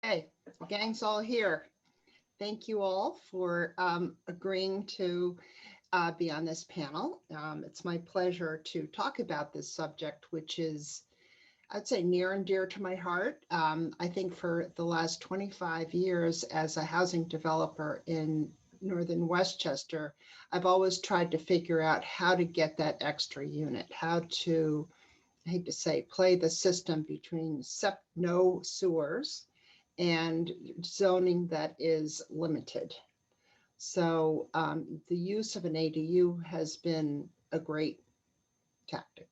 Hey, the gang's all here. Thank you all for agreeing to be on this panel. It's my pleasure to talk about this subject, which is, I'd say, near and dear to my heart. I think for the last 25 years as a housing developer in Northern Westchester, I've always tried to figure out how to get that extra unit, how to, I hate to say, play the system between no sewers and zoning that is limited. So the use of an ADU has been a great tactic.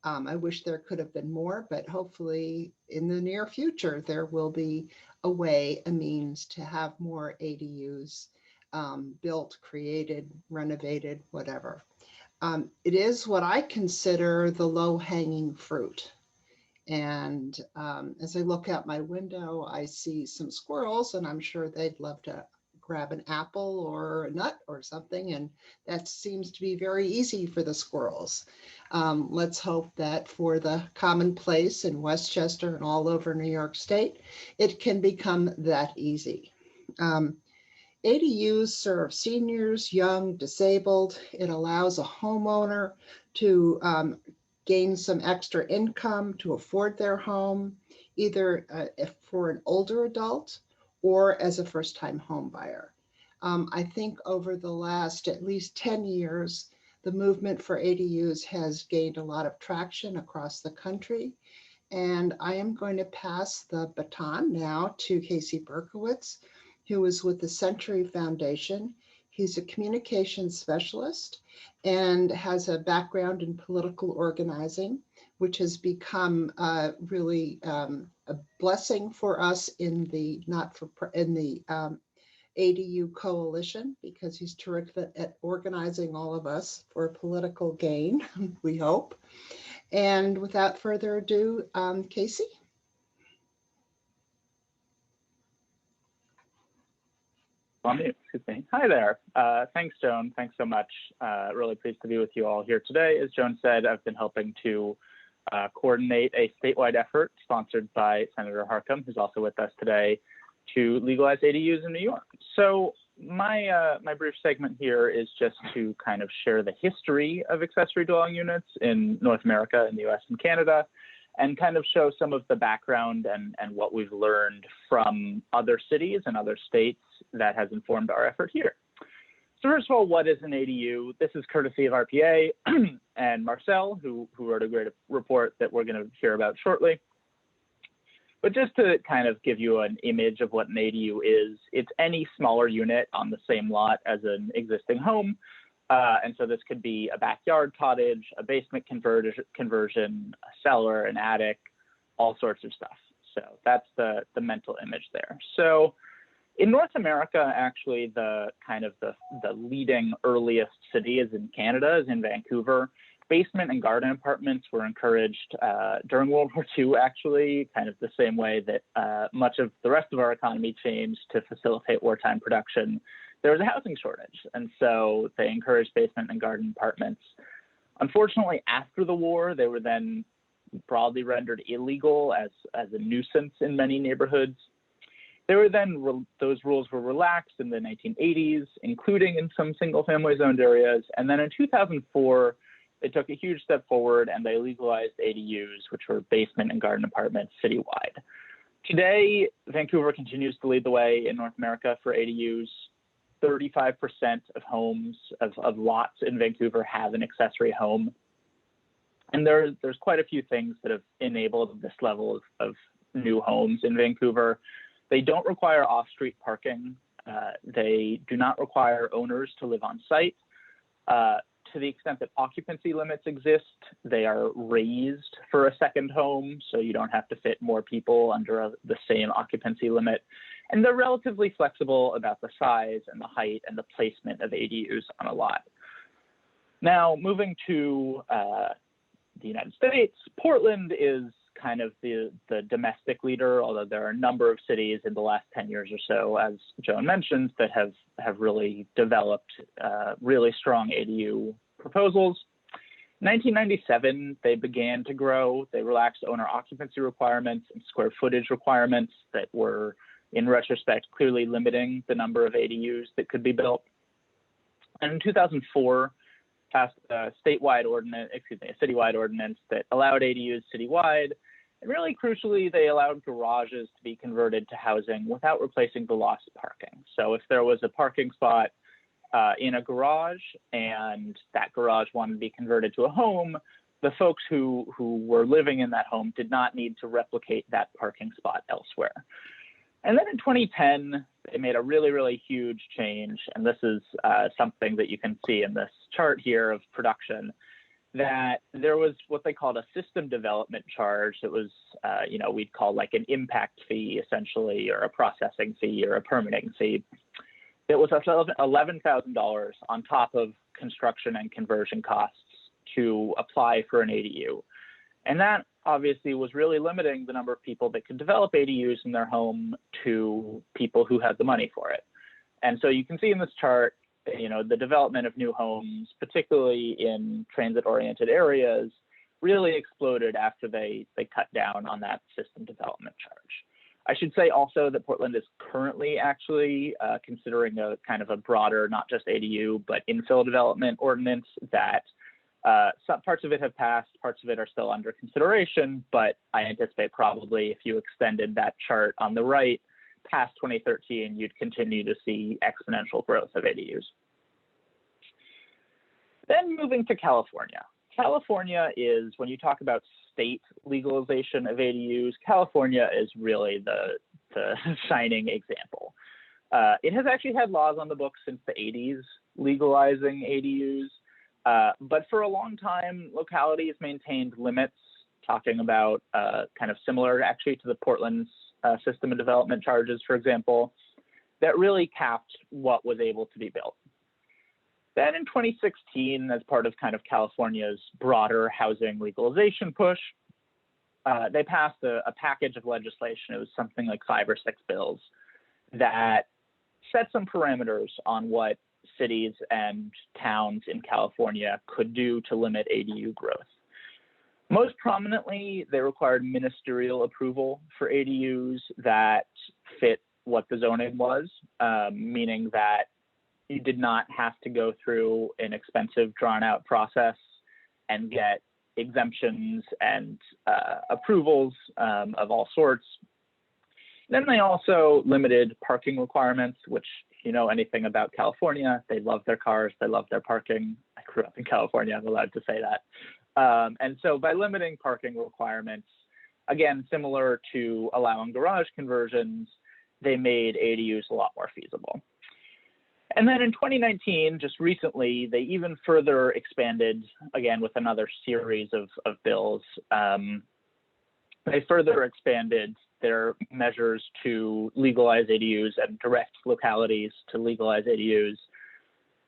I wish there could have been more, but hopefully in the near future, there will be a way, a means to have more ADUs built, created, renovated, whatever. It is what I consider the low hanging fruit. And as I look out my window, I see some squirrels, and I'm sure they'd love to grab an apple or a nut or something. And that seems to be very easy for the squirrels. Let's hope that for the commonplace in Westchester and all over New York State, it can become that easy. ADUs serve seniors, young, disabled. It allows a homeowner to gain some extra income to afford their home, either if for an older adult or as a first-time home buyer. I think over the last at least 10 years, the movement for ADUs has gained a lot of traction across the country. And I am going to pass the baton now to Casey Berkowitz, who is with the Century Foundation. He's a communications specialist and has a background in political organizing, which has become really a blessing for us in the ADU coalition, because he's terrific at organizing all of us for political gain, we hope. And without further ado, Casey. Excuse me. Hi there. Thanks, Joan. Thanks so much. Really pleased to be with you all here today. As Joan said, I've been helping to coordinate a statewide effort sponsored by Senator Harckham, who's also with us today, to legalize ADUs in New York. So my brief segment here is just to kind of share the history of accessory dwelling units in North America, in the US and Canada, and kind of show some of the background and what we've learned from other cities and other states that has informed our effort here. So first of all, what is an ADU? This is courtesy of RPA and Marcel, who wrote a great report that we're going to hear about shortly. But just to kind of give you an image of what an ADU is, it's any smaller unit on the same lot as an existing home. And so this could be a backyard cottage, a basement conversion, a cellar, an attic, all sorts of stuff. So that's the mental image there. So in North America, actually, the leading earliest city is in Canada, is in Vancouver. Basement and garden apartments were encouraged during World War II, actually, kind of the same way that much of the rest of our economy changed to facilitate wartime production. There was a housing shortage, and so they encouraged basement and garden apartments. Unfortunately, after the war, they were then broadly rendered illegal as a nuisance in many neighborhoods. Those rules were relaxed in the 1980s, including in some single-family zoned areas, and then in 2004, they took a huge step forward and they legalized ADUs, which were basement and garden apartments citywide. Today, Vancouver continues to lead the way in North America for ADUs. 35% of homes, of lots in Vancouver have an accessory home. And there's quite a few things that have enabled this level of new homes in Vancouver. They don't require off-street parking. They do not require owners to live on site. To the extent that occupancy limits exist, they are raised for a second home, so you don't have to fit more people under the same occupancy limit. And they're relatively flexible about the size and the height and the placement of ADUs on a lot. Now, moving to the United States, Portland is kind of the domestic leader, although there are a number of cities in the last 10 years or so, as Joan mentioned, that have really developed really strong ADU proposals. 1997, they began to grow. They relaxed owner occupancy requirements and square footage requirements that were, in retrospect, clearly limiting the number of ADUs that could be built. And in 2004, passed a citywide ordinance that allowed ADUs citywide. And really crucially, they allowed garages to be converted to housing without replacing the lost parking. So if there was a parking spot in a garage and that garage wanted to be converted to a home, the folks who were living in that home did not need to replicate that parking spot elsewhere. And then in 2010, they made a really, really huge change. And this is something that you can see in this chart here of production, that there was what they called a system development charge. It was, we'd call like an impact fee, essentially, or a processing fee or a permitting fee. It was $11,000 on top of construction and conversion costs to apply for an ADU. And that obviously was really limiting the number of people that could develop ADUs in their home to people who had the money for it. And so you can see in this chart, the development of new homes, particularly in transit-oriented areas, really exploded after they cut down on that system development charge. I should say also that Portland is currently actually considering a kind of a broader, not just ADU, but infill development ordinance that some parts of it have passed, parts of it are still under consideration, but I anticipate probably if you extended that chart on the right past 2013, you'd continue to see exponential growth of ADUs. Then moving to California. California is, when you talk about state legalization of ADUs, California is really the shining example. It has actually had laws on the books since the 80s legalizing ADUs. But for a long time, localities maintained limits, talking about kind of similar actually to the Portland's system of development charges, for example, that really capped what was able to be built. Then in 2016, as part of kind of California's broader housing legalization push, they passed a package of legislation. It was something like 5 or 6 bills that set some parameters on what cities and towns in California could do to limit ADU growth. Most prominently, they required ministerial approval for ADUs that fit what the zoning was, meaning that you did not have to go through an expensive, drawn-out process and get exemptions and approvals of all sorts. Then they also limited parking requirements, which, if you know anything about California, they love their cars, they love their parking. I grew up in California, I'm allowed to say that. And so by limiting parking requirements, again, similar to allowing garage conversions, they made ADUs a lot more feasible. And then in 2019, just recently, they even further expanded, again, with another series of bills. They further expanded their measures to legalize ADUs and direct localities to legalize ADUs.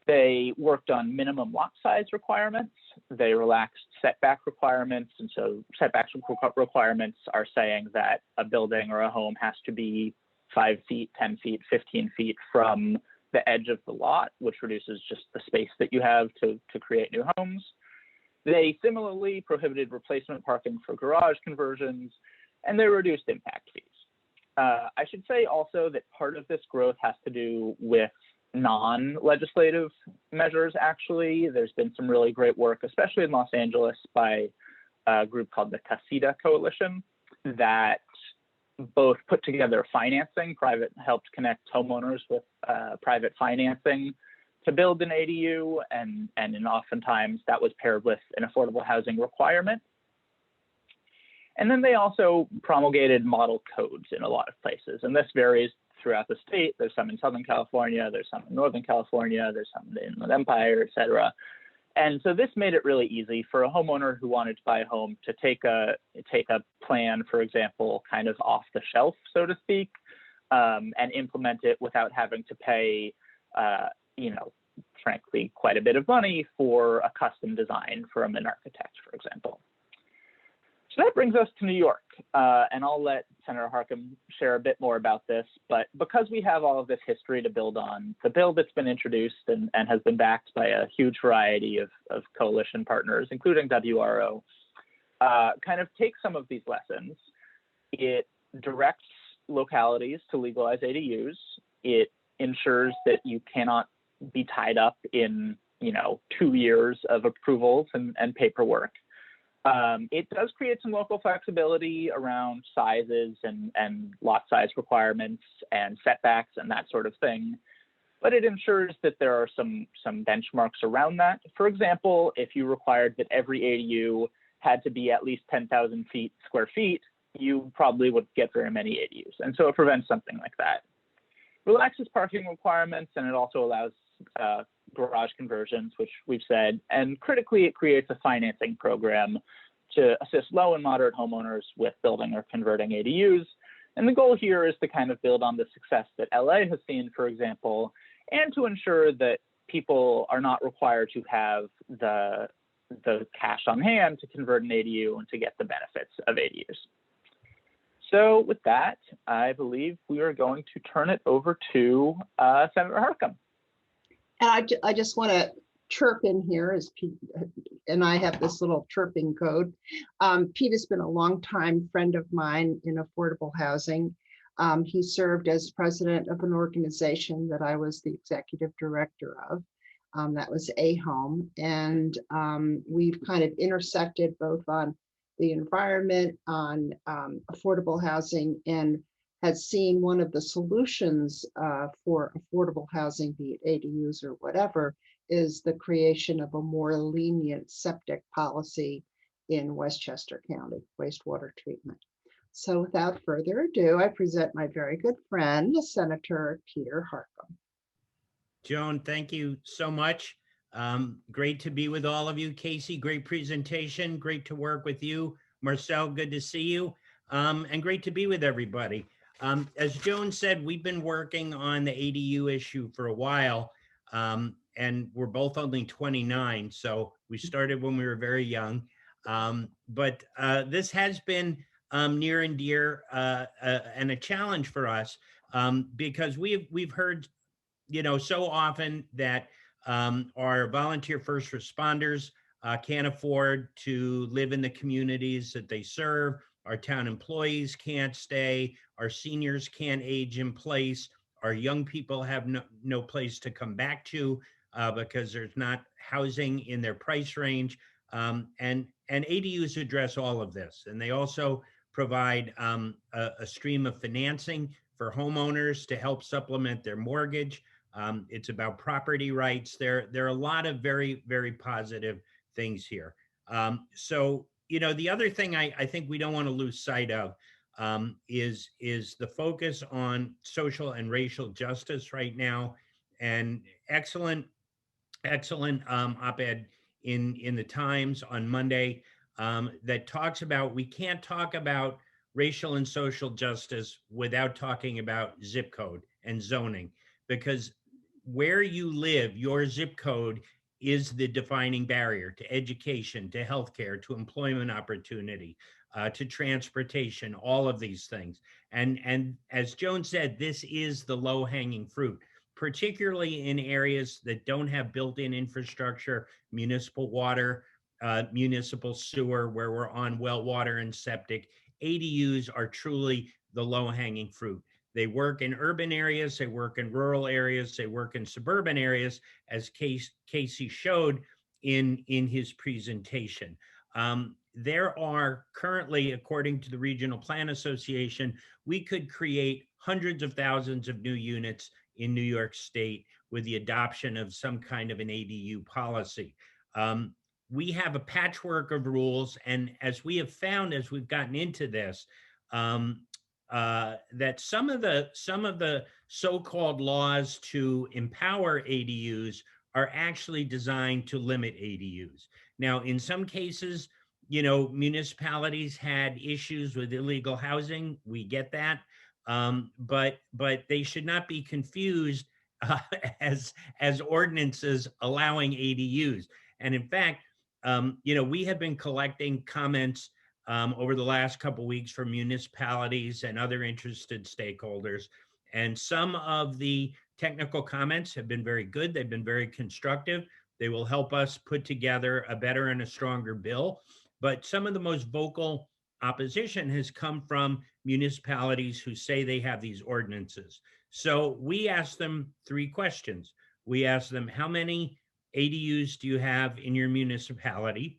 They worked on minimum lot size requirements. They relaxed setback requirements. And so setback requirements are saying that a building or a home has to be 5 feet, 10 feet, 15 feet from the edge of the lot, which reduces just the space that you have to create new homes. They similarly prohibited replacement parking for garage conversions, and they reduced impact fees. I should say also that part of this growth has to do with non-legislative measures, actually. There's been some really great work, especially in Los Angeles, by a group called the Casita Coalition that both put together financing, helped connect homeowners with private financing to build an ADU, and oftentimes that was paired with an affordable housing requirement. And then they also promulgated model codes in a lot of places, and this varies throughout the state. There's some in Southern California, there's some in Northern California, there's some in the Inland Empire, et cetera. And so this made it really easy for a homeowner who wanted to buy a home to take a plan, for example, kind of off the shelf, so to speak, and implement it without having to pay, frankly, quite a bit of money for a custom design from an architect, for example. So that brings us to New York, and I'll let Senator Harkin share a bit more about this, but because we have all of this history to build on, the bill that's been introduced and has been backed by a huge variety of coalition partners, including WRO, kind of takes some of these lessons. It directs localities to legalize ADUs. It ensures that you cannot be tied up in, 2 years of approvals and paperwork. It does create some local flexibility around sizes and lot size requirements and setbacks and that sort of thing. But it ensures that there are some benchmarks around that. For example, if you required that every ADU had to be at least 10,000 square feet, you probably wouldn't get very many ADUs. And so it prevents something like that. Relaxes parking requirements, and it also allows garage conversions, which we've said. And critically, it creates a financing program to assist low and moderate homeowners with building or converting ADUs. And the goal here is to kind of build on the success that LA has seen, for example, and to ensure that people are not required to have the cash on hand to convert an ADU and to get the benefits of ADUs. So with that, I believe we are going to turn it over to Senator Harkin. And I just want to chirp in here as Pete, and I have this little chirping code. Pete has been a longtime friend of mine in affordable housing. He served as president of an organization that I was the executive director of. That was AHOME. And we've kind of intersected both on the environment, on affordable housing, and has seen one of the solutions for affordable housing, be it ADUs or whatever, is the creation of a more lenient septic policy in Westchester County, wastewater treatment. So without further ado, I present my very good friend, Senator Peter Harkin. Joan, thank you so much. Great to be with all of you. Casey, great presentation. Great to work with you. Marcel, good to see you. And great to be with everybody. As Joan said, we've been working on the ADU issue for a while, and we're both only 29, so we started when we were very young. But this has been near and dear and a challenge for us because we've heard, so often that our volunteer first responders can't afford to live in the communities that they serve. Our town employees can't stay. Our seniors can't age in place. Our young people have no place to come back to because there's not housing in their price range. And ADUs address all of this. And they also provide a stream of financing for homeowners to help supplement their mortgage. It's about property rights. There are a lot of very, very positive things here. So, the other thing I think we don't want to lose sight of is the focus on social and racial justice right now. And excellent op-ed in the Times on Monday that talks about we can't talk about racial and social justice without talking about zip code and zoning, because where you live, your zip code is the defining barrier to education, to healthcare, to employment opportunity, to transportation, all of these things. And as Joan said, this is the low-hanging fruit, particularly in areas that don't have built-in infrastructure, municipal water, municipal sewer, where we're on well water and septic. ADUs are truly the low-hanging fruit. They work in urban areas, they work in rural areas, they work in suburban areas, as Casey showed in his presentation. There are currently, according to the Regional Plan Association, we could create hundreds of thousands of new units in New York State with the adoption of some kind of an ADU policy. We have a patchwork of rules, and as we have found as we've gotten into this, that some of the so-called laws to empower ADUs are actually designed to limit ADUs. Now, in some cases, municipalities had issues with illegal housing. We get that, but they should not be confused as ordinances allowing ADUs. And in fact, we have been collecting comments over the last couple of weeks from municipalities and other interested stakeholders. And some of the technical comments have been very good. They've been very constructive. They will help us put together a better and a stronger bill. But some of the most vocal opposition has come from municipalities who say they have these ordinances. So we asked them 3 questions. We asked them, how many ADUs do you have in your municipality?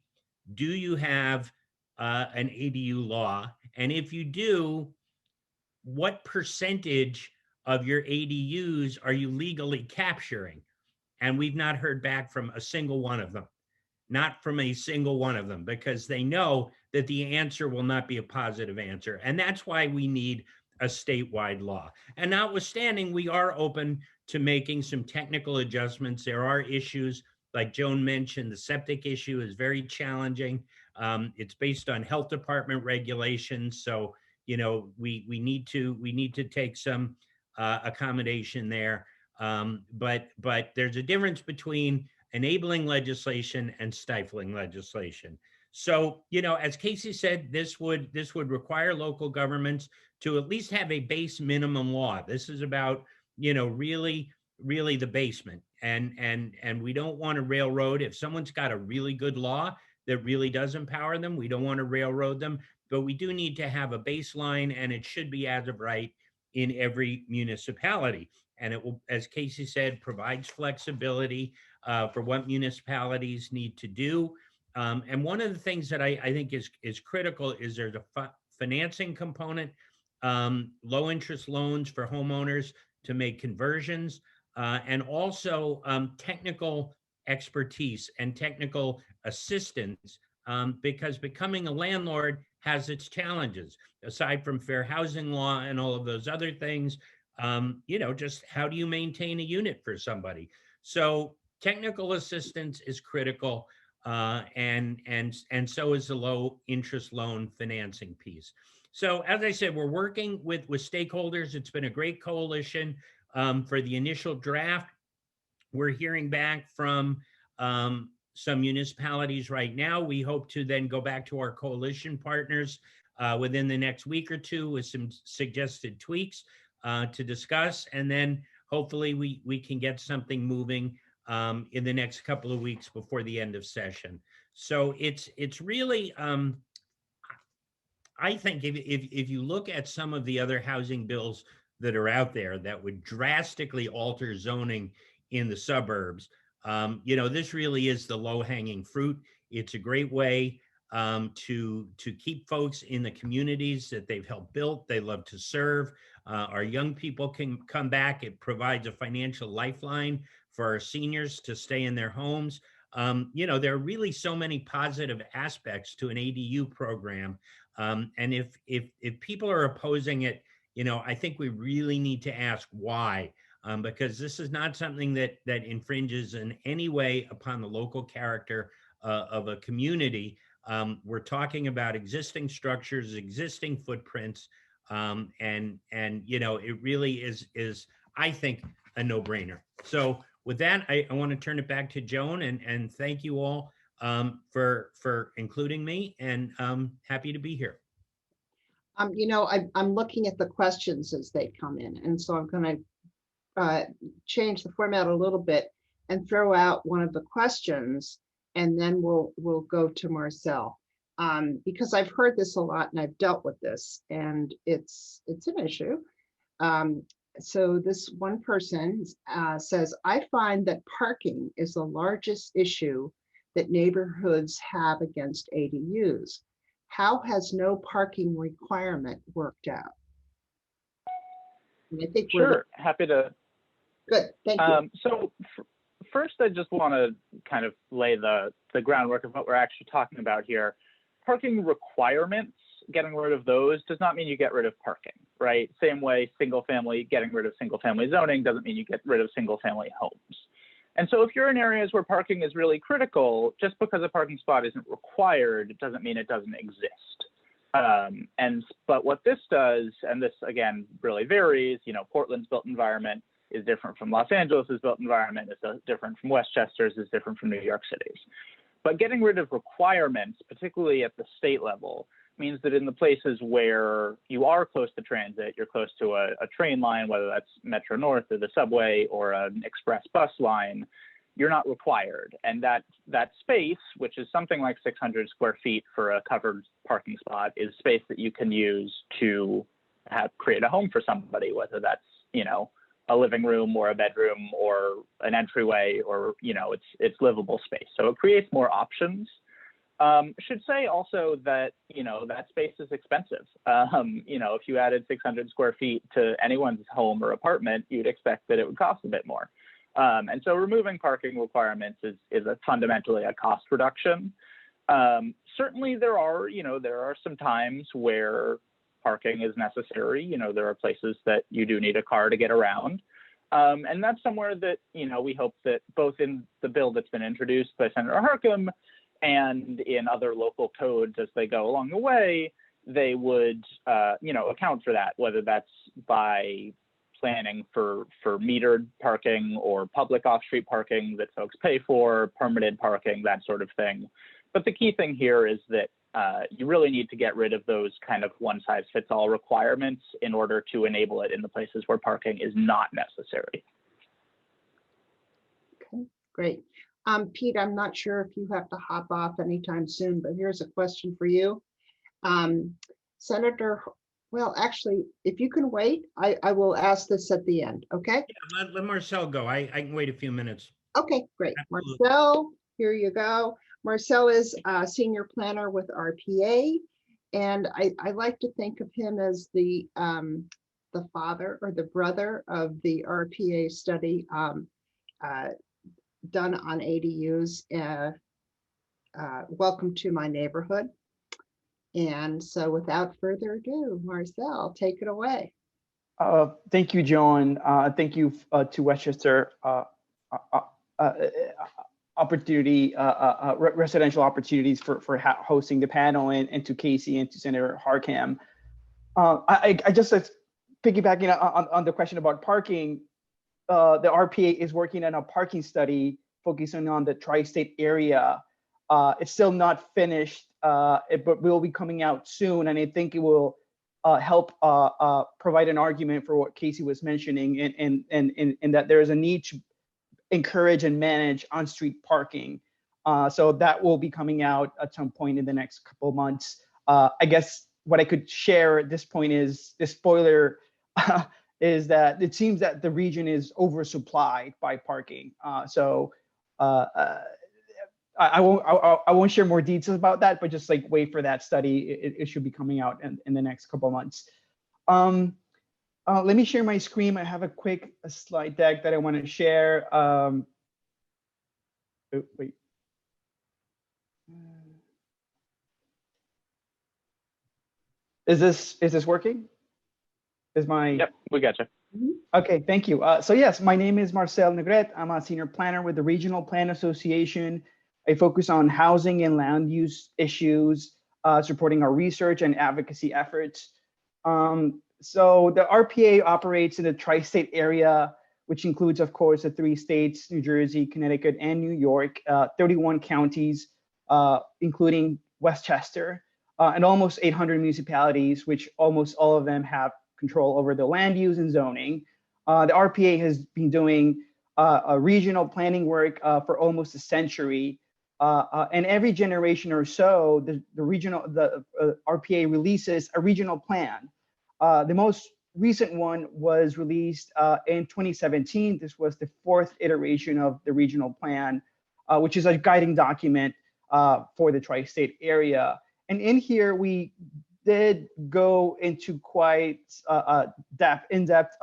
Do you have an ADU law? And if you do, what percentage of your ADUs are you legally capturing? And we've not heard back from a single one of them, not from a single one of them, because they know that the answer will not be a positive answer. And that's why we need a statewide law. And notwithstanding, we are open to making some technical adjustments. There are issues, like Joan mentioned, the septic issue is very challenging. It's based on health department regulations. So, you know, we need to take some accommodation there. But there's a difference between enabling legislation and stifling legislation. So, you know, as Casey said, this would require local governments to at least have a base minimum law. This is about, you know, really the basement. And we don't want to railroad. If someone's got a really good law that really does empower them, we don't want to railroad them, but we do need to have a baseline, and it should be as of right in every municipality. And it will, as Casey said, provides flexibility for what municipalities need to do. And one of the things that I think is critical is there's a financing component, low interest loans for homeowners to make conversions, and also technical expertise and technical assistance, because becoming a landlord has its challenges. Aside from fair housing law and all of those other things, you know, just how do you maintain a unit for somebody? So technical assistance is critical, and so is the low interest loan financing piece. So as I said, we're working with stakeholders. It's been a great coalition for the initial draft. We're hearing back from some municipalities right now. We hope to then go back to our coalition partners within the next week or two with some suggested tweaks to discuss. And then hopefully we can get something moving in the next couple of weeks before the end of session. So it's really, I think if you look at some of the other housing bills that are out there that would drastically alter zoning in the suburbs, you know, this really is the low-hanging fruit. It's a great way to keep folks in the communities that they've helped build, they love to serve. Our young people can come back. It provides a financial lifeline for our seniors to stay in their homes. You know, there are really so many positive aspects to an ADU program. And if people are opposing it, you know, I think we really need to ask why, because this is not something that infringes in any way upon the local character of a community. We're talking about existing structures, existing footprints, and you know, it really is I think a no-brainer. So with that, I want to turn it back to Joan, and thank you all for including me, and happy to be here. You know, I'm looking at the questions as they come in, and so I'm going to change the format a little bit and throw out one of the questions, and then we'll go to Marcel, because I've heard this a lot and I've dealt with this, and it's an issue. So this one person says, I find that parking is the largest issue that neighborhoods have against ADUs. How has no parking requirement worked out? And I think sure, happy to. Good, thank you. So first, I just want to kind of lay the groundwork of what we're actually talking about here. Parking requirements, getting rid of those does not mean you get rid of parking, right? Same way single family, getting rid of single family zoning doesn't mean you get rid of single family homes. And so if you're in areas where parking is really critical, just because a parking spot isn't required, it doesn't mean it doesn't exist. But what this does, and this again really varies, you know, Portland's built environment is different from Los Angeles's built environment, is different from Westchester's, is different from New York City's. But getting rid of requirements, particularly at the state level, means that in the places where you are close to transit, you're close to a train line, whether that's Metro North or the subway or an express bus line, you're not required. And that space, which is something like 600 square feet for a covered parking spot, is space that you can use to create a home for somebody, whether that's, you know, a living room or a bedroom or an entryway, or, you know, it's livable space. So it creates more options. Should say also that, you know, that space is expensive. You know, if you added 600 square feet to anyone's home or apartment, you'd expect that it would cost a bit more. And so removing parking requirements is fundamentally a cost reduction. Certainly there are some times where parking is necessary. You know, there are places that you do need a car to get around. And that's somewhere that, you know, we hope that both in the bill that's been introduced by Senator Harckham and in other local codes as they go along the way, they would, you know, account for that, whether that's by planning for metered parking or public off-street parking that folks pay for, permitted parking, that sort of thing. But the key thing here is that you really need to get rid of those kind of one-size-fits-all requirements in order to enable it in the places where parking is not necessary. Okay, great. Pete, I'm not sure if you have to hop off anytime soon, but here's a question for you. Senator, well, actually, if you can wait, I will ask this at the end, okay? Yeah, let Marcel go. I can wait a few minutes. Okay, great. Absolutely. Marcel, here you go. Marcel is a senior planner with RPA, and I like to think of him as the father or the brother of the RPA study done on ADUs. Welcome to my neighborhood. And so without further ado, Marcel, take it away. Thank you, Joan. Thank you to Westchester residential opportunities for hosting the panel, and to Casey and to Senator Harckham. I just piggybacking on the question about parking, the RPA is working on a parking study focusing on the tri-state area. It's still not finished, but will be coming out soon, and I think it will help provide an argument for what Casey was mentioning, and that there is a need to encourage and manage on-street parking. So that will be coming out at some point in the next couple of months. I guess what I could share at this point is the spoiler is that it seems that the region is oversupplied by parking. I won't share more details about that, but just like wait for that study. It should be coming out in the next couple of months. Let me share my screen. I have a quick slide deck that I want to share. Wait. Is this working? Yep, we got you. Okay, thank you. So yes, my name is Marcel Negret. I'm a senior planner with the Regional Plan Association. I focus on housing and land use issues, supporting our research and advocacy efforts. So the RPA operates in the tri-state area, which includes, of course, the 3 states, New Jersey, Connecticut, and New York, 31 counties, including Westchester, and almost 800 municipalities, which almost all of them have control over the land use and zoning. The RPA has been doing a regional planning work for almost a century. And every generation or so, the RPA releases a regional plan. The most recent one was released in 2017. This was the 4th iteration of the regional plan, which is a guiding document for the tri-state area. And in here, we did go into quite in-depth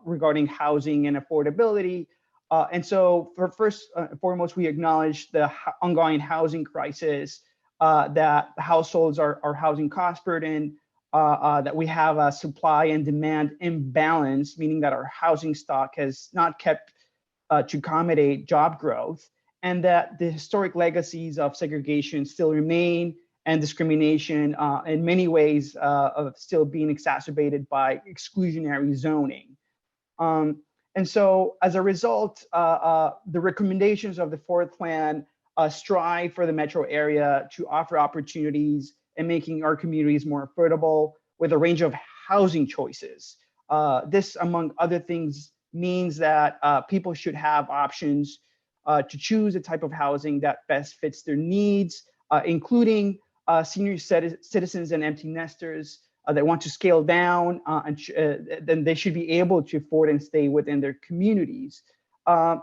regarding housing and affordability. And so first and foremost, we acknowledge the ongoing housing crisis, that households are housing cost burden, that we have a supply and demand imbalance, meaning that our housing stock has not kept to accommodate job growth, and that the historic legacies of segregation still remain, and discrimination in many ways of still being exacerbated by exclusionary zoning. And so as a result, the recommendations of the 4th plan strive for the metro area to offer opportunities and making our communities more affordable with a range of housing choices. This, among other things, means that people should have options to choose a type of housing that best fits their needs, including senior citizens and empty nesters that want to scale down, then they should be able to afford and stay within their communities. You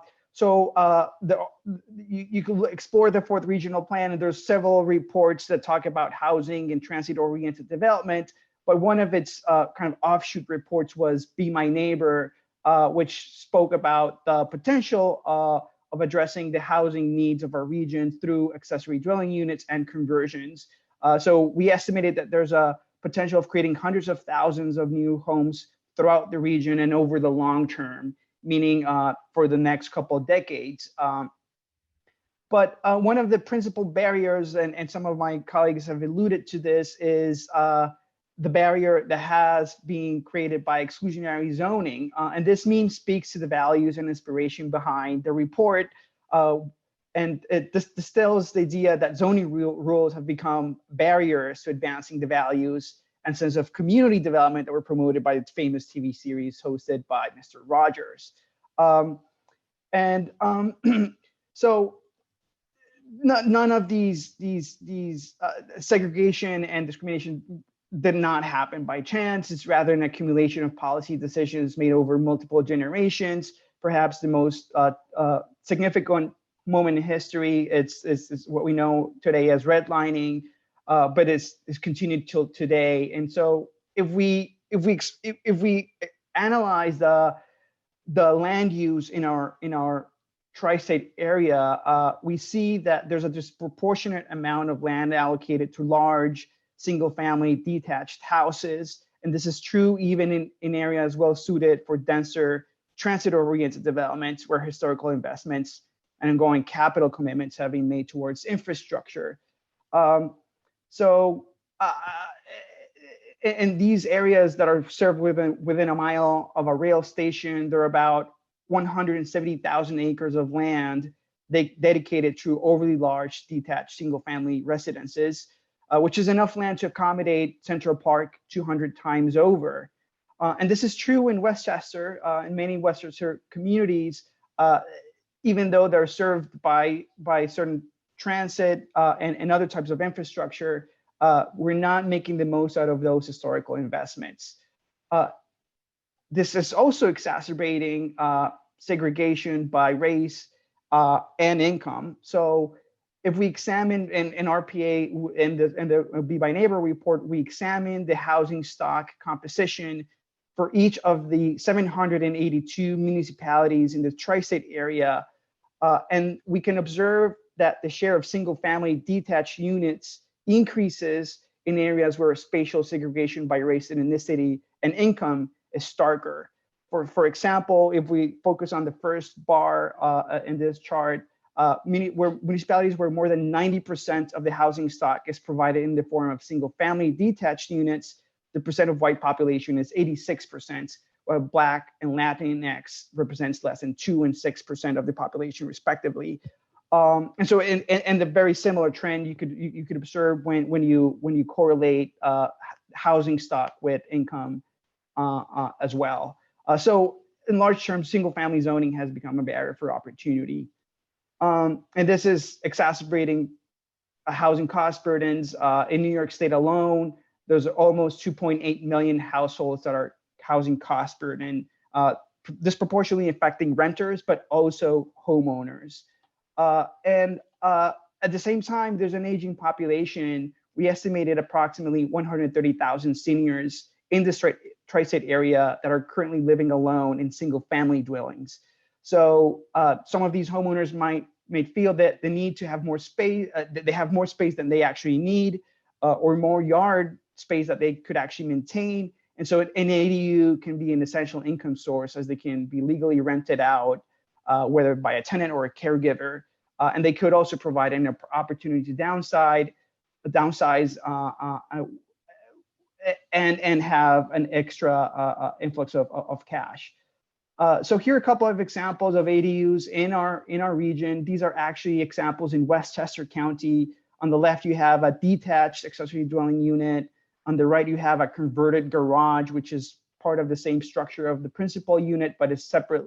can explore the fourth regional plan, and there's several reports that talk about housing and transit-oriented development. But one of its kind of offshoot reports was Be My Neighbor, which spoke about the potential of addressing the housing needs of our region through accessory dwelling units and conversions. So we estimated that there's a potential of creating hundreds of thousands of new homes throughout the region and over the long term, meaning for the next couple of decades. But one of the principal barriers, and some of my colleagues have alluded to this, is the barrier that has been created by exclusionary zoning. And this speaks to the values and inspiration behind the report. And it distills the idea that zoning rules have become barriers to advancing the values and sense of community development that were promoted by the famous TV series hosted by Mr. Rogers. So none of these segregation and discrimination did not happen by chance. It's rather an accumulation of policy decisions made over multiple generations. Perhaps the most significant moment in history, it's what we know today as redlining, but it's continued till today. And so if we analyze the land use in our tri-state area, we see that there's a disproportionate amount of land allocated to large single-family detached houses. And this is true even in areas well suited for denser transit-oriented developments where historical investments and ongoing capital commitments have been made towards infrastructure. In these areas that are served within a mile of a rail station, there are about 170,000 acres of land dedicated to overly large detached single-family residences, which is enough land to accommodate Central Park 200 times over. And this is true in Westchester, in many Westchester communities, even though they're served by certain transit and other types of infrastructure, we're not making the most out of those historical investments. This is also exacerbating segregation by race and income. So if we examine in RPA, in the Be My Neighbor report, we examine the housing stock composition for each of the 782 municipalities in the tri-state area. And we can observe that the share of single-family detached units increases in areas where spatial segregation by race and ethnicity and income is starker. For example, if we focus on the first bar in this chart, municipalities where more than 90% of the housing stock is provided in the form of single-family detached units, the percent of white population is 86%, while Black and Latinx represents less than 2% and 6% of the population, respectively. And so, in the very similar trend, you could observe when you correlate housing stock with income as well. So, in large terms, single-family zoning has become a barrier for opportunity, and this is exacerbating housing cost burdens. In New York State alone, there's almost 2.8 million households that are housing cost burden, disproportionately affecting renters, but also homeowners. And at the same time, there's an aging population. We estimated approximately 130,000 seniors in this tri-state area that are currently living alone in single-family dwellings. So some of these homeowners may feel that they need to have more space, they have more space than they actually need, or more yard space that they could actually maintain. And so an ADU can be an essential income source, as they can be legally rented out, whether by a tenant or a caregiver. And they could also provide an opportunity to downsize and have an extra influx of cash. So here are a couple of examples of ADUs in our region. These are actually examples in Westchester County. On the left, you have a detached accessory dwelling unit. On the right, you have a converted garage, which is part of the same structure of the principal unit, but is separate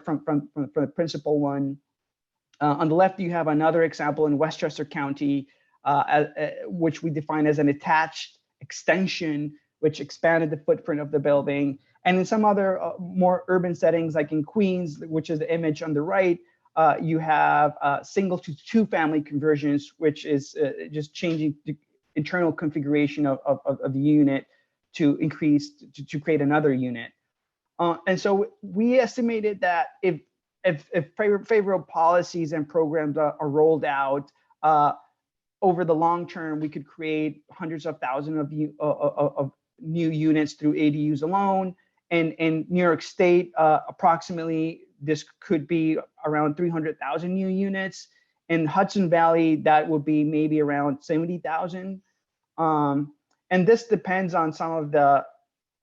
from the principal one. On the left, you have another example in Westchester County, which we define as an attached extension, which expanded the footprint of the building. And in some other more urban settings, like in Queens, which is the image on the right, you have single to two family conversions, which is just changing the internal configuration of the unit to to create another unit. And so we estimated that if favorable policies and programs are rolled out over the long term, we could create hundreds of thousands of new units through ADUs alone. And in New York State, approximately this could be around 300,000 new units. In Hudson Valley, that would be maybe around 70,000. And this depends on some of the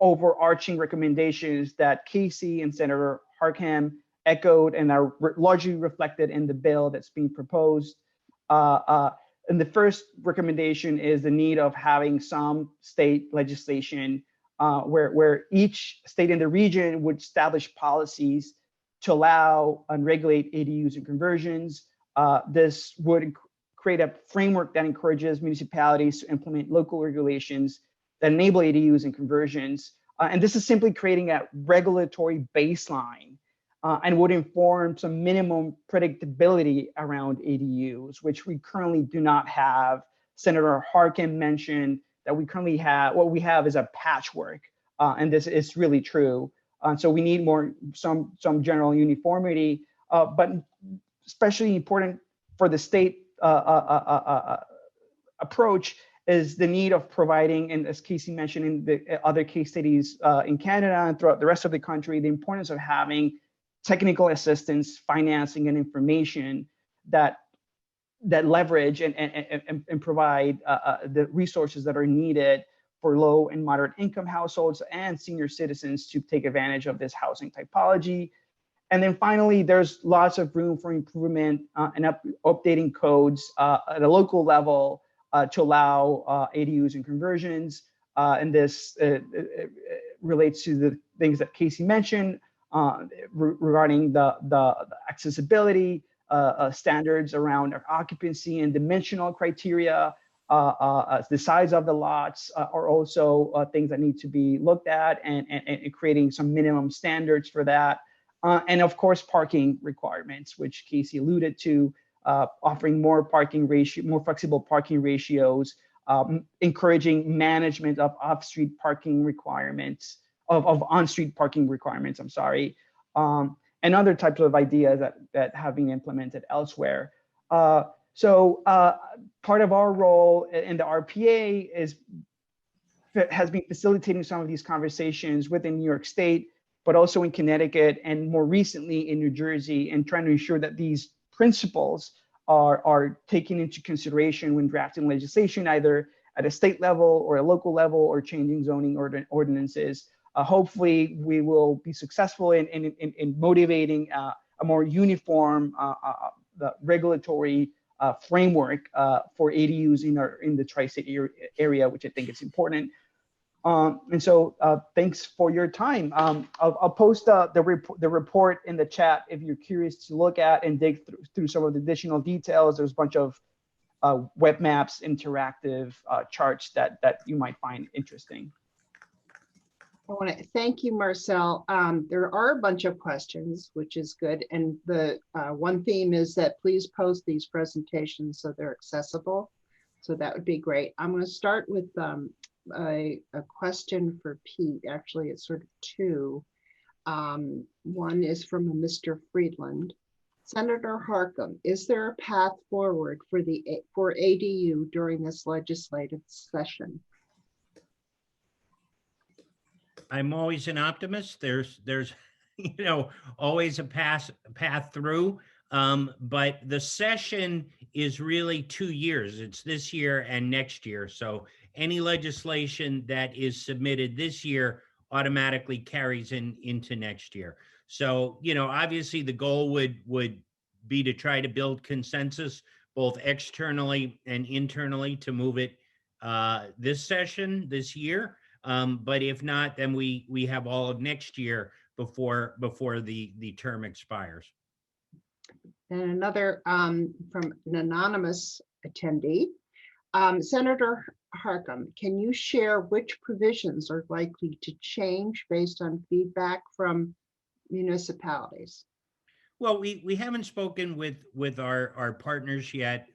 overarching recommendations that Casey and Senator Harkham echoed and are largely reflected in the bill that's being proposed. And the first recommendation is the need of having some state legislation where each state in the region would establish policies to allow and regulate ADUs and conversions. This would create a framework that encourages municipalities to implement local regulations that enable ADUs and conversions. And this is simply creating a regulatory baseline and would inform some minimum predictability around ADUs, which we currently do not have. Senator Harkin mentioned that we currently have, what we have is a patchwork, and this is really true. So we need some general uniformity, but especially important for the state approach is the need of providing, and as Casey mentioned in the other case studies in Canada and throughout the rest of the country, the importance of having technical assistance, financing, and information that leverage and provide the resources that are needed for low and moderate income households and senior citizens to take advantage of this housing typology. And then finally, there's lots of room for improvement and updating codes at a local level to allow ADUs and conversions. And this relates to the things that Casey mentioned regarding the accessibility standards around occupancy and dimensional criteria. The size of the lots are also things that need to be looked at, and creating some minimum standards for that. And of course, parking requirements, which Casey alluded to, offering more flexible parking ratios, encouraging management of off-street parking requirements, of on-street parking requirements, I'm sorry, and other types of ideas that have been implemented elsewhere. So part of our role in the RPA has been facilitating some of these conversations within New York State, but also in Connecticut and more recently in New Jersey, and trying to ensure that these principles are taken into consideration when drafting legislation, either at a state level or a local level, or changing zoning ordinances. Hopefully, we will be successful in motivating a more uniform regulatory framework for ADUs in the tri-state area, which I think is important. And so thanks for your time. I'll post the report in the chat if you're curious to look at and dig through some of the additional details. There's a bunch of web maps, interactive charts that you might find interesting. I want to thank you, Marcel. There are a bunch of questions, which is good. And the one theme is that please post these presentations so they're accessible. So that would be great. I'm going to start with a question for Pete. Actually, it's sort of two. One is from a Mr. Friedland. Senator Harkham, is there a path forward for ADU during this legislative session? I'm always an optimist. There's always a path through. But the session is really 2 years. It's this year and next year. So any legislation that is submitted this year automatically carries into next year. So, obviously the goal would be to try to build consensus both externally and internally to move it this session, this year. But if not, then we have all of next year before the term expires. And another from an anonymous attendee. Senator Harckham, can you share which provisions are likely to change based on feedback from municipalities? Well, we haven't spoken with our partners yet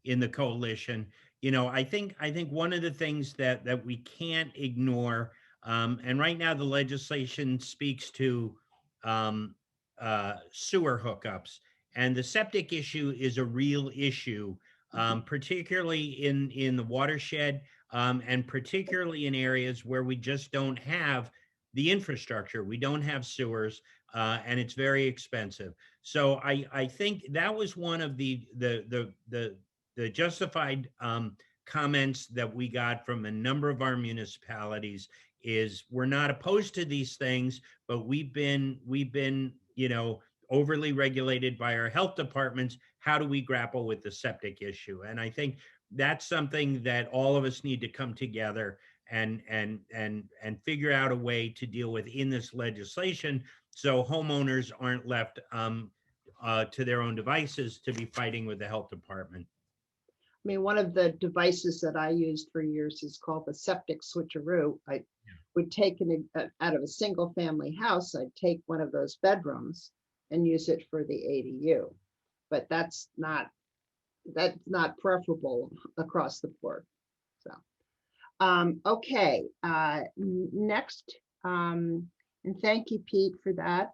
in the coalition. You know, I think one of the things that we can't ignore, and right now the legislation speaks to sewer hookups, and the septic issue is a real issue, particularly in the watershed, and particularly in areas where we just don't have the infrastructure. We don't have sewers. And it's very expensive. So I think that was one of the justified comments that we got from a number of our municipalities is we're not opposed to these things, but we've been overly regulated by our health departments. How do we grapple with the septic issue? And I think that's something that all of us need to come together and figure out a way to deal with in this legislation, so homeowners aren't left to their own devices to be fighting with the health department. I mean, one of the devices that I used for years is called the septic switcheroo. I would take out of a single family house, I'd take one of those bedrooms and use it for the ADU. But that's not preferable across the board. So, okay, next. And thank you, Pete, for that.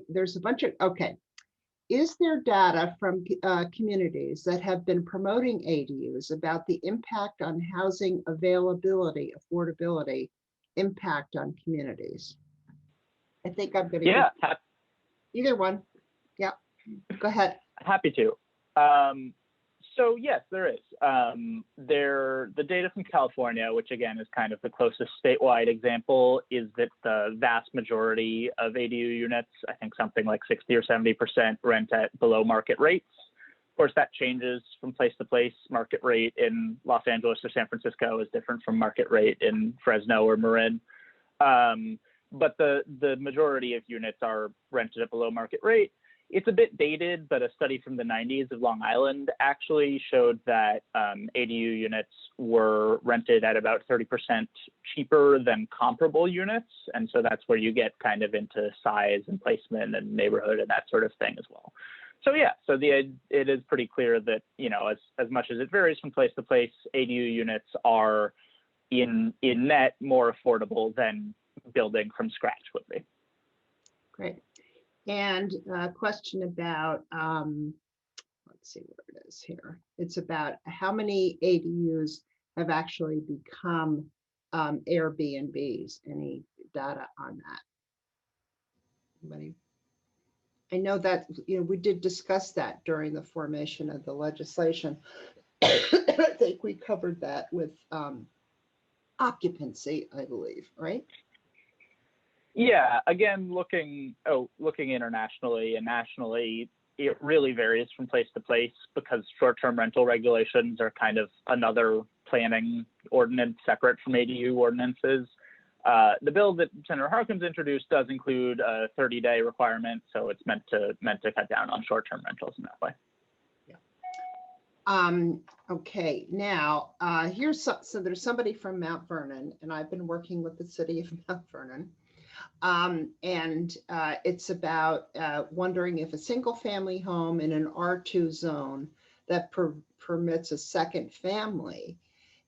There's a bunch of, okay. Is there data from communities that have been promoting ADUs about the impact on housing availability, affordability, impact on communities? I think I'm going to either one. Yeah, go ahead. Happy to. So yes, there is. The data from California, which again is kind of the closest statewide example, is that the vast majority of ADU units, I think something like 60 or 70%, rent at below market rates. Of course, that changes from place to place. Market rate in Los Angeles or San Francisco is different from market rate in Fresno or Marin. But the majority of units are rented at below market rate. It's a bit dated, but a study from the 90s of Long Island actually showed that ADU units were rented at about 30% cheaper than comparable units. And so that's where you get kind of into size and placement and neighborhood and that sort of thing as well. So yeah, so it is pretty clear that, you know, as much as it varies from place to place, ADU units are in net more affordable than building from scratch would be. Great. And a question about, let's see where it is here. It's about how many ADUs have actually become Airbnbs. Any data on that? Anybody? I know that, you know, we did discuss that during the formation of the legislation. I think we covered that with occupancy, I believe, right? Yeah, again, looking internationally and nationally, it really varies from place to place because short-term rental regulations are kind of another planning ordinance separate from ADU ordinances. The bill that Senator Harkham's introduced does include a 30-day requirement, so it's meant to cut down on short-term rentals in that way. Okay, now so there's somebody from Mount Vernon, and I've been working with the city of Mount Vernon. And it's about wondering if a single family home in an R2 zone that permits a second family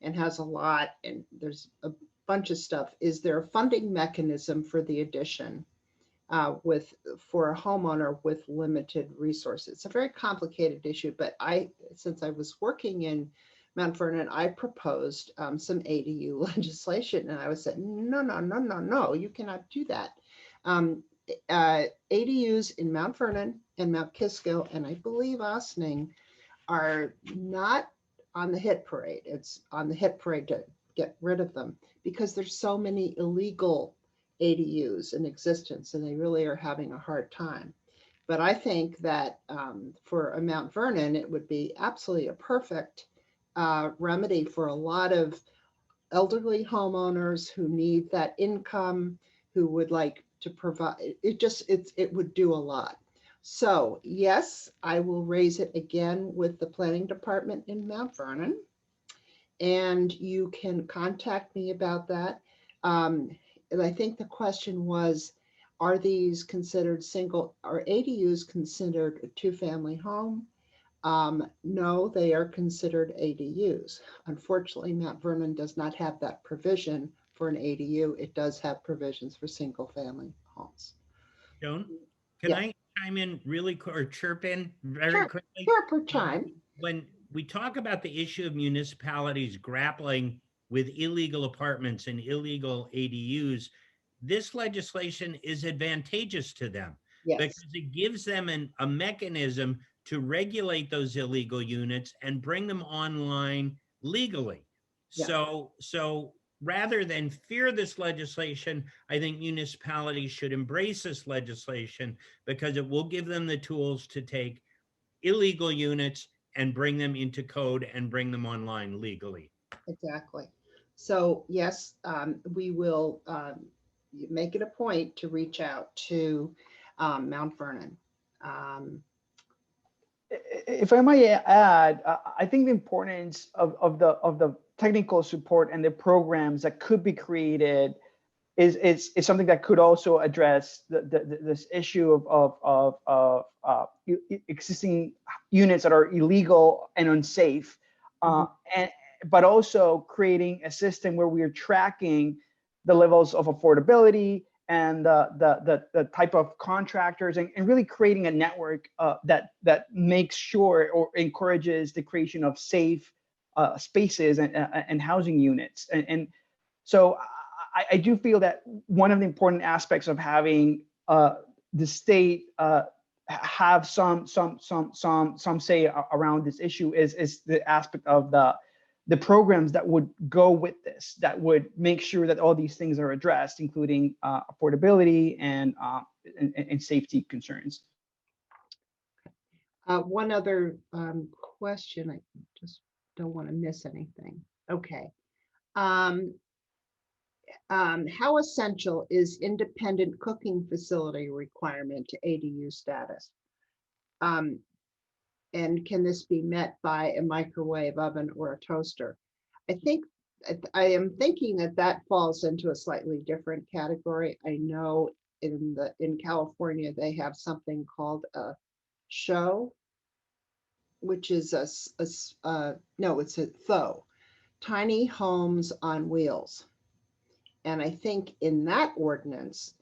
and has a lot, and there's a bunch of stuff, is there a funding mechanism for the addition for a homeowner with limited resources? It's a very complicated issue, but since I was working in Mount Vernon, I proposed some ADU legislation, and I was said, no, you cannot do that. ADUs in Mount Vernon and Mount Kisco, and I believe Ossining, are not on the hit parade. It's on the hit parade to get rid of them because there's so many illegal ADUs in existence, and they really are having a hard time. But I think that for a Mount Vernon, it would be absolutely a perfect remedy for a lot of elderly homeowners who need that income, who would like to provide, it would do a lot. So yes, I will raise it again with the planning department in Mount Vernon, and you can contact me about that. And I think the question was, are these considered are ADUs considered a two-family home? No, they are considered ADUs. Unfortunately, Mount Vernon does not have that provision for an ADU. It does have provisions for single-family homes. Joan, can Yeah, I chime in really or chirp in very sure, quickly? sure, per time. When we talk about the issue of municipalities grappling with illegal apartments and illegal ADUs, this legislation is advantageous to them Yes, because it gives them a mechanism to regulate those illegal units and bring them online legally. yeah, So rather than fear this legislation, I think municipalities should embrace this legislation because it will give them the tools to take illegal units and bring them into code and bring them online legally. exactly. So yes, we will make it a point to reach out to Mount Vernon. Um, If I might add, I think the importance of the technical support and the programs that could be created is something that could also address this issue of existing units that are illegal and unsafe, Mhm. and but also creating a system where we are tracking the levels of affordability and the type of contractors, and really creating a network that makes sure or encourages the creation of safe spaces and housing units. And so I do feel that one of the important aspects of having the state have some say around this issue is the aspect of the programs that would go with this, that would make sure that all these things are addressed, including affordability and safety concerns. One other question, I just don't want to miss anything. Okay. Um, how essential is independent cooking facility requirement to ADU status? Um, and can this be met by a microwave oven or a toaster? I think I am thinking that that falls into a slightly different category. I know in California they have something called a show, which is no, it's a THO, tiny homes on wheels. And I think in that ordinance,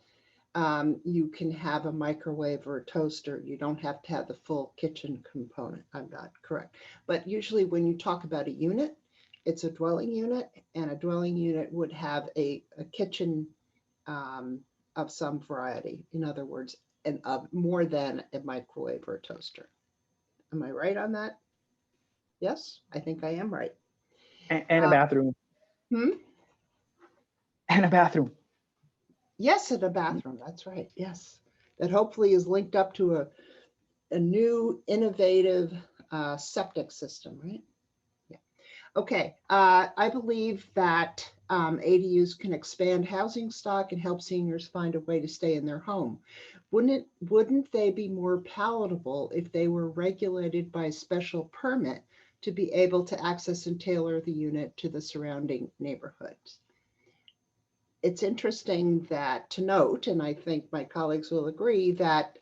you can have a microwave or a toaster. You don't have to have the full kitchen component. I'm not correct. But usually when you talk about a unit, it's a dwelling unit, and a dwelling unit would have a kitchen of some variety. In other words, and of more than a microwave or a toaster. Am I right on that? Yes, I think I am right. And a bathroom. Hmm? And a bathroom. Yes, in a bathroom. That's right. Yes. That hopefully is linked up to a new innovative septic system, right? Yeah. Okay. I believe that ADUs can expand housing stock and help seniors find a way to stay in their home. Wouldn't they be more palatable if they were regulated by special permit to be able to access and tailor the unit to the surrounding neighborhoods? It's interesting that to note, and I think my colleagues will agree, that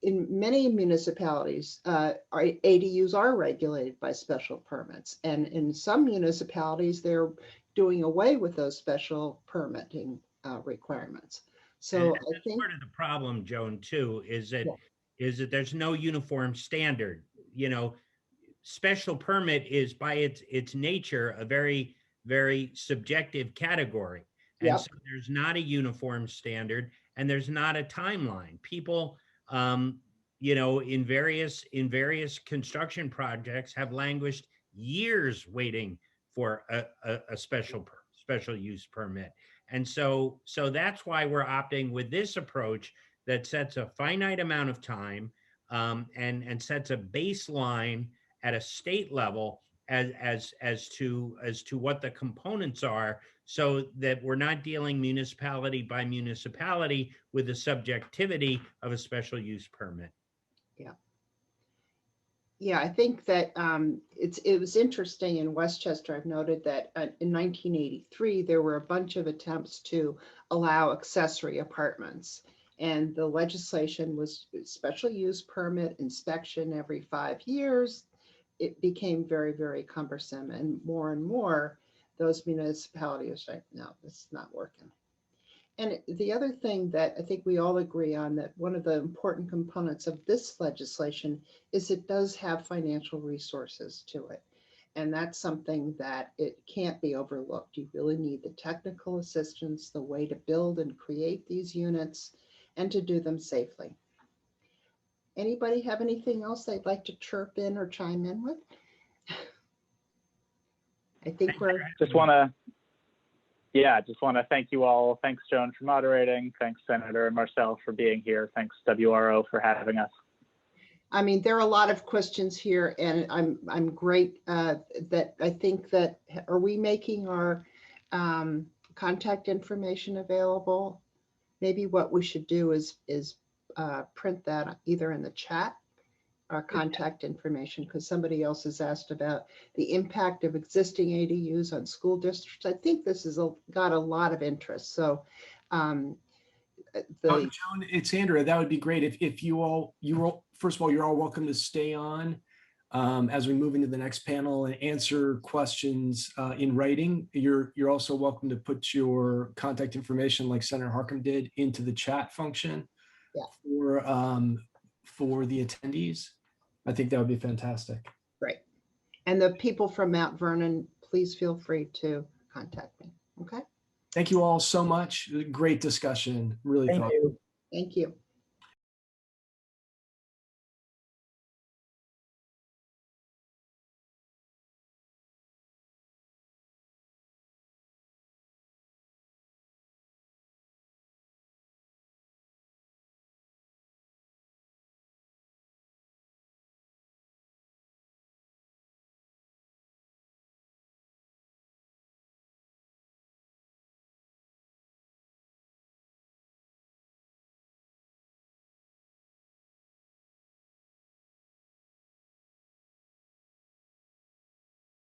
in many municipalities, ADUs are regulated by special permits. And in some municipalities, they're doing away with those special permitting requirements. So And I that's think, part of the problem, Joan, too, yeah, is that there's no uniform standard. You know, special permit is by its nature a very subjective category, and yep, so there's not a uniform standard and there's not a timeline. People, in various construction projects have languished years waiting for a special use permit, and so that's why we're opting with this approach that sets a finite amount of time and sets a baseline at a state level as to what the components are, so that we're not dealing municipality by municipality with the subjectivity of a special use permit. Yeah, I think that it was interesting in Westchester. I've noted that in 1983, there were a bunch of attempts to allow accessory apartments. And the legislation was special use permit inspection every 5 years. It became very, very cumbersome, and more, those municipalities are like, no, this is not working. And the other thing that I think we all agree on, that one of the important components of this legislation is it does have financial resources to it. And that's something that it can't be overlooked. You really need the technical assistance, the way to build and create these units, and to do them safely. Anybody have anything else they'd like to chirp in or chime in with? I think we're just want to thank you all. Thanks, Joan, for moderating. Thanks, Senator and Marcel, for being here. Thanks, WRO, for having us. I mean, there are a lot of questions here, and I'm great that I think that, are we making our contact information available? Maybe what we should do is print that either in the chat, our contact information, because somebody else has asked about the impact of existing ADUs on school districts. I think this has got a lot of interest. So Joan, it's Andrea. That would be great if you all, first of all, you're all welcome to stay on as we move into the next panel and answer questions in writing. You're also welcome to put your contact information, like Senator Harkin did, into the chat function for the attendees. I think that would be fantastic. Great. And the people from Mount Vernon, please feel free to contact me. Okay. Thank you all so much. Great discussion. Really. Thank you. Thank you.